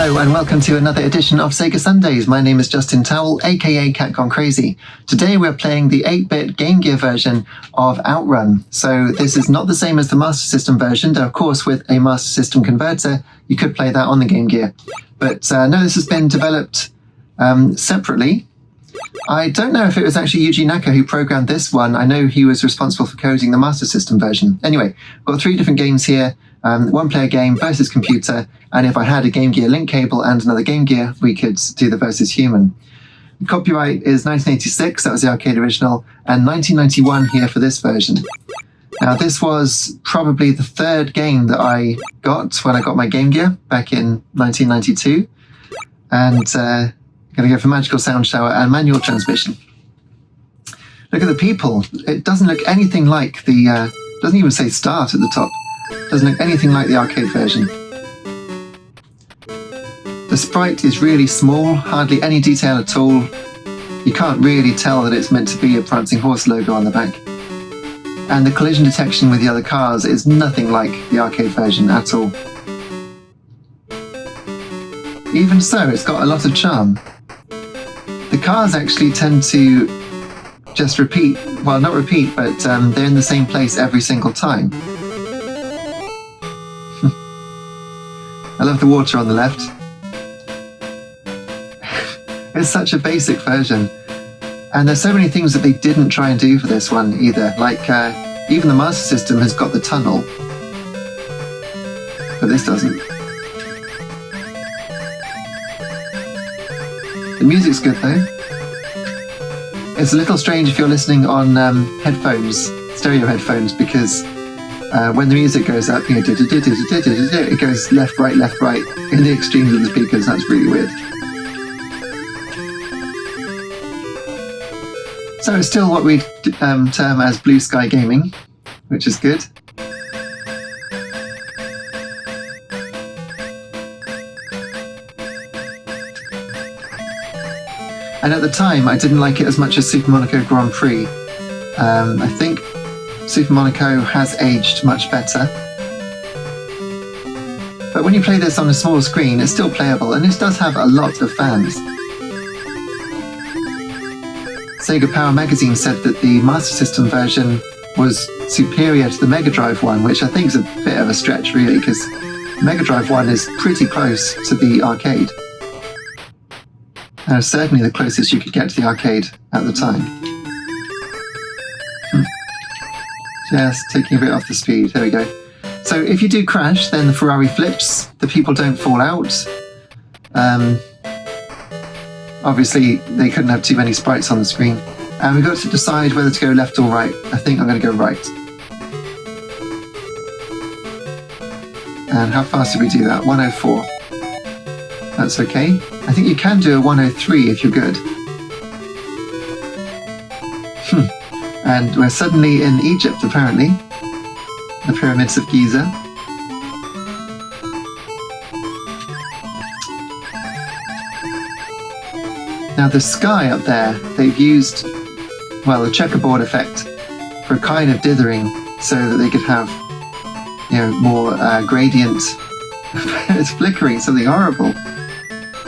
Hello and welcome to another edition of Sega Sundays. My name is Justin Towell, aka Cat Gone Crazy. Today we're playing the 8-bit Game Gear version of OutRun. So this is not the same as the Master System version, though of course with a Master System converter you could play that on the Game Gear. But no, this has been developed separately. I don't know if it was actually Yuji Naka who programmed this one. I know he was responsible for coding the Master System version. Anyway, got 3 different games here. One-player game versus computer, and if I had a Game Gear link cable and another Game Gear, we could do the versus human. The copyright is 1986, that was the arcade original, and 1991 here for this version. Now this was probably the 3rd game that I got when I got my Game Gear back in 1992, and I'm going to go for Magical Sound Shower and Manual Transmission. Look at the people. It doesn't look anything like the, doesn't even say start at the top. Doesn't look anything like the arcade version. The sprite is really small, hardly any detail at all. You can't really tell that it's meant to be a prancing horse logo on the back. And the collision detection with the other cars is nothing like the arcade version at all. Even so, it's got a lot of charm. The cars actually tend to just repeat, well not repeat, but they're in the same place every single time. I love the water on the left. It's such a basic version. And there's so many things that they didn't try and do for this one either. Like, even the Master System has got the tunnel. But this doesn't. The music's good though. It's a little strange if you're listening on headphones, stereo headphones, because when the music goes up, you know, it goes left, right, in the extremes of the speakers. That's really weird. So it's still what we term as blue sky gaming, which is good. And at the time, I didn't like it as much as Super Monaco Grand Prix. I think Super Monaco has aged much better. But when you play this on a small screen, it's still playable, and it does have a lot of fans. Sega Power Magazine said that the Master System version was superior to the Mega Drive one, which I think is a bit of a stretch really, because Mega Drive 1 is pretty close to the arcade. And certainly the closest you could get to the arcade at the time. Just taking a bit off the speed, there we go. So if you do crash, then the Ferrari flips, the people don't fall out. Obviously, they couldn't have too many sprites on the screen. And we've got to decide whether to go left or right. I think I'm going to go right. And how fast did we do that? 104. That's okay. I think you can do a 103 if you're good. And we're suddenly in Egypt, apparently. The pyramids of Giza. Now the sky up there, they've used, well, a checkerboard effect for a kind of dithering so that they could have, you know, more gradient. It's flickering, something horrible.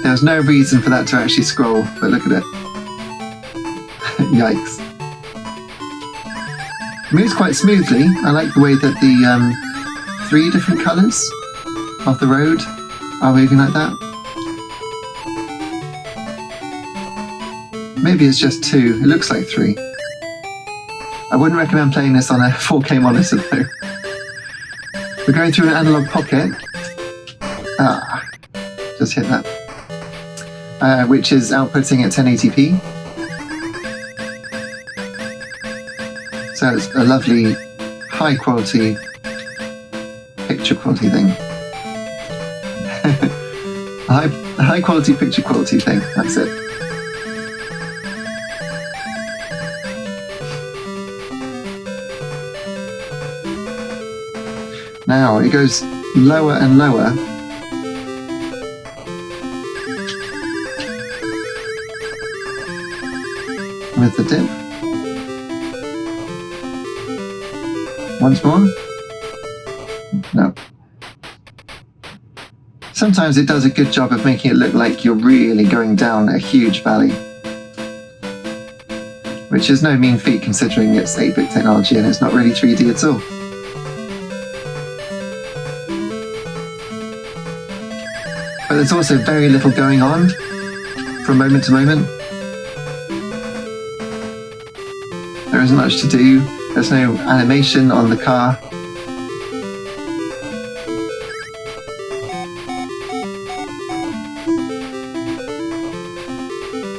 There's no reason for that to actually scroll, but look at it. Yikes. It moves quite smoothly. I like the way that the 3 different colours of the road are moving like that. Maybe it's just 2. It looks like 3. I wouldn't recommend playing this on a 4K monitor though. We're going through an Analogue Pocket. Just hit that. Which is outputting at 1080p. So it's a lovely, high quality, picture quality thing. a high quality picture quality thing, that's it. Now it goes lower and lower. With the dip. Once more. No. Sometimes it does a good job of making it look like you're really going down a huge valley, which is no mean feat considering it's 8-bit technology and it's not really 3D at all. But there's also very little going on from moment to moment. There isn't much to do. There's no animation on the car.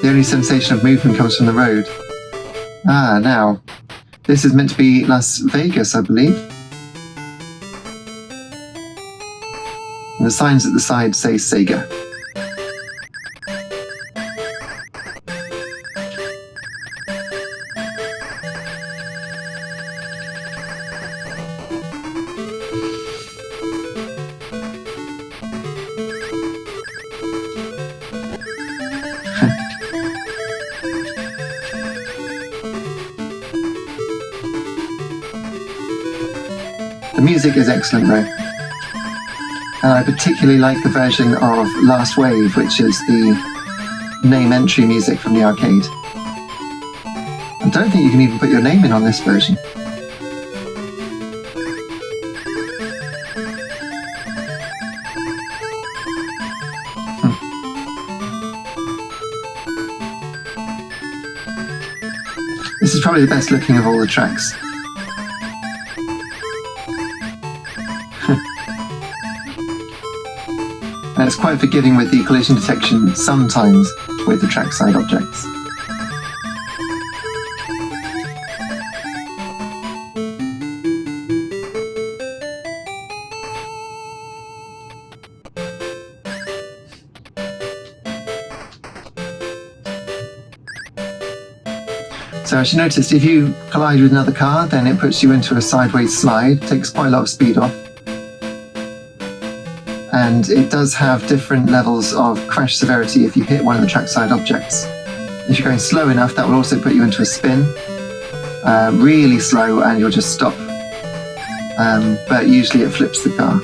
The only sensation of movement comes from the road. Ah, now, this is meant to be Las Vegas, I believe. And the signs at the side say Sega. The music is excellent though, and I particularly like the version of Last Wave, which is the name entry music from the arcade. I don't think you can even put your name in on this version. This is probably the best looking of all the tracks. And it's quite forgiving with the collision detection sometimes with the trackside objects. So as you noticed, if you collide with another car, then it puts you into a sideways slide, takes quite a lot of speed off. And it does have different levels of crash severity if you hit one of the trackside objects. If you're going slow enough, that will also put you into a spin. Really slow and you'll just stop. But usually it flips the car.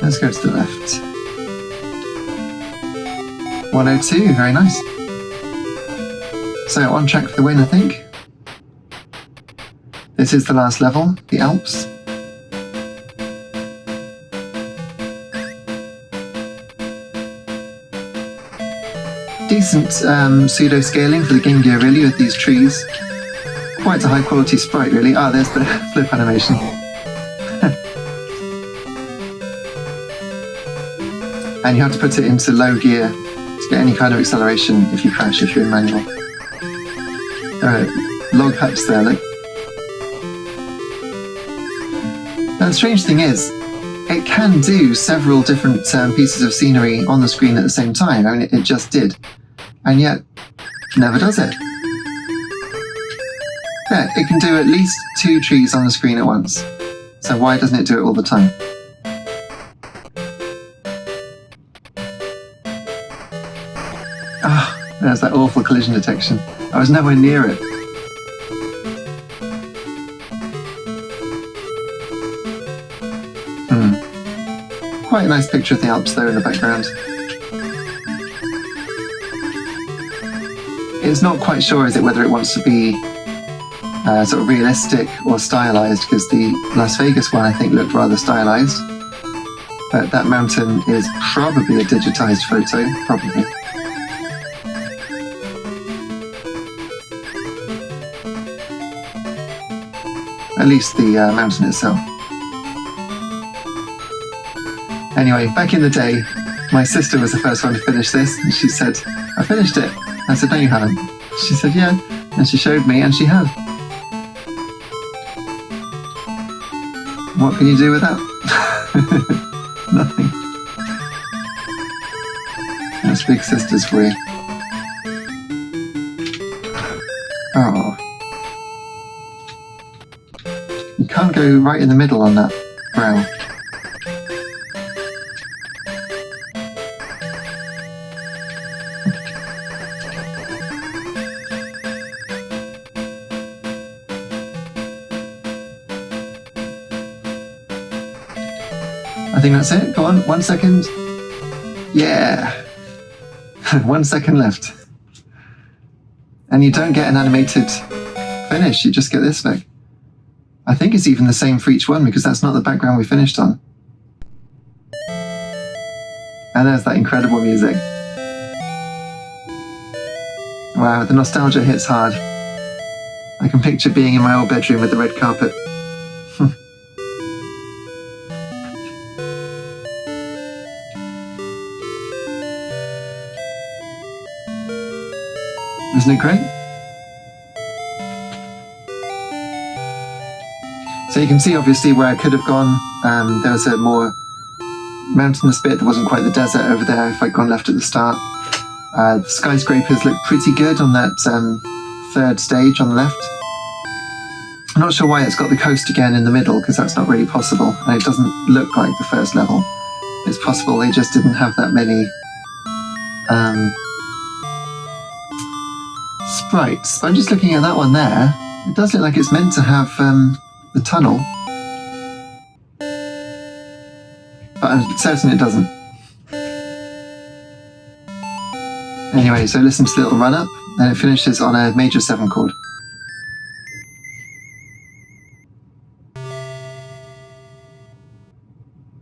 Let's go to the left. 102, very nice. So on track for the win, I think. This is the last level, the Alps. Decent pseudo-scaling for the Game Gear really with these trees. Quite a high quality sprite really. Ah, there's the flip animation. And you have to put it into low gear to get any kind of acceleration if you crash if you're in manual. There are log huts there, look. Now the strange thing is, it can do several different pieces of scenery on the screen at the same time. I mean, it just did. And yet, never does it. Yeah, it can do at least 2 trees on the screen at once. So why doesn't it do it all the time? Ah, there's that awful collision detection. I was nowhere near it. Quite a nice picture of the Alps there in the background. It's not quite sure, is it, whether it wants to be sort of realistic or stylized, because the Las Vegas one I think looked rather stylized. But that mountain is probably a digitized photo, probably. At least the mountain itself. Anyway, back in the day, my sister was the first one to finish this, and she said, "I finished it." I said, "No, you haven't." She said, "Yeah," and she showed me, and she had. What can you do with that? Nothing. That's big sisters for you. Oh. You can't go right in the middle on that brow. I think that's it. Go on, 1 second. Yeah. 1 second left. And you don't get an animated finish, you just get this back. I think it's even the same for each one because that's not the background we finished on. And there's that incredible music. Wow, the nostalgia hits hard. I can picture being in my old bedroom with the red carpet. Isn't it great? So you can see obviously where I could have gone. There was a more mountainous bit that wasn't quite the desert over there if I'd gone left at the start. The skyscrapers look pretty good on that third stage on the left. I'm not sure why it's got the coast again in the middle because that's not really possible and it doesn't look like the first level. It's possible they just didn't have that many sprites. But I'm just looking at that one there. It does look like it's meant to have the tunnel. But I'm certain it doesn't. Anyway, so listen to the little run up, and it finishes on a major 7 chord.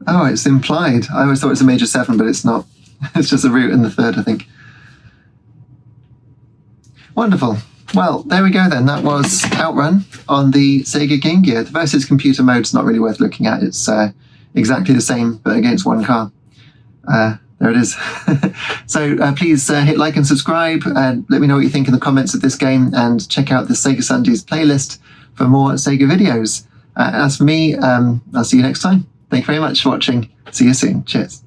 Oh, it's implied. I always thought it was a major 7, but it's not. It's just a root in the third, I think. Wonderful. Well, there we go then. That was OutRun on the Sega Game Gear. The versus computer mode's not really worth looking at. It's exactly the same, but against one car. There it is. So please hit like and subscribe and let me know what you think in the comments of this game and check out the Sega Sundays playlist for more Sega videos. As for me, I'll see you next time. Thank you very much for watching. See you soon. Cheers.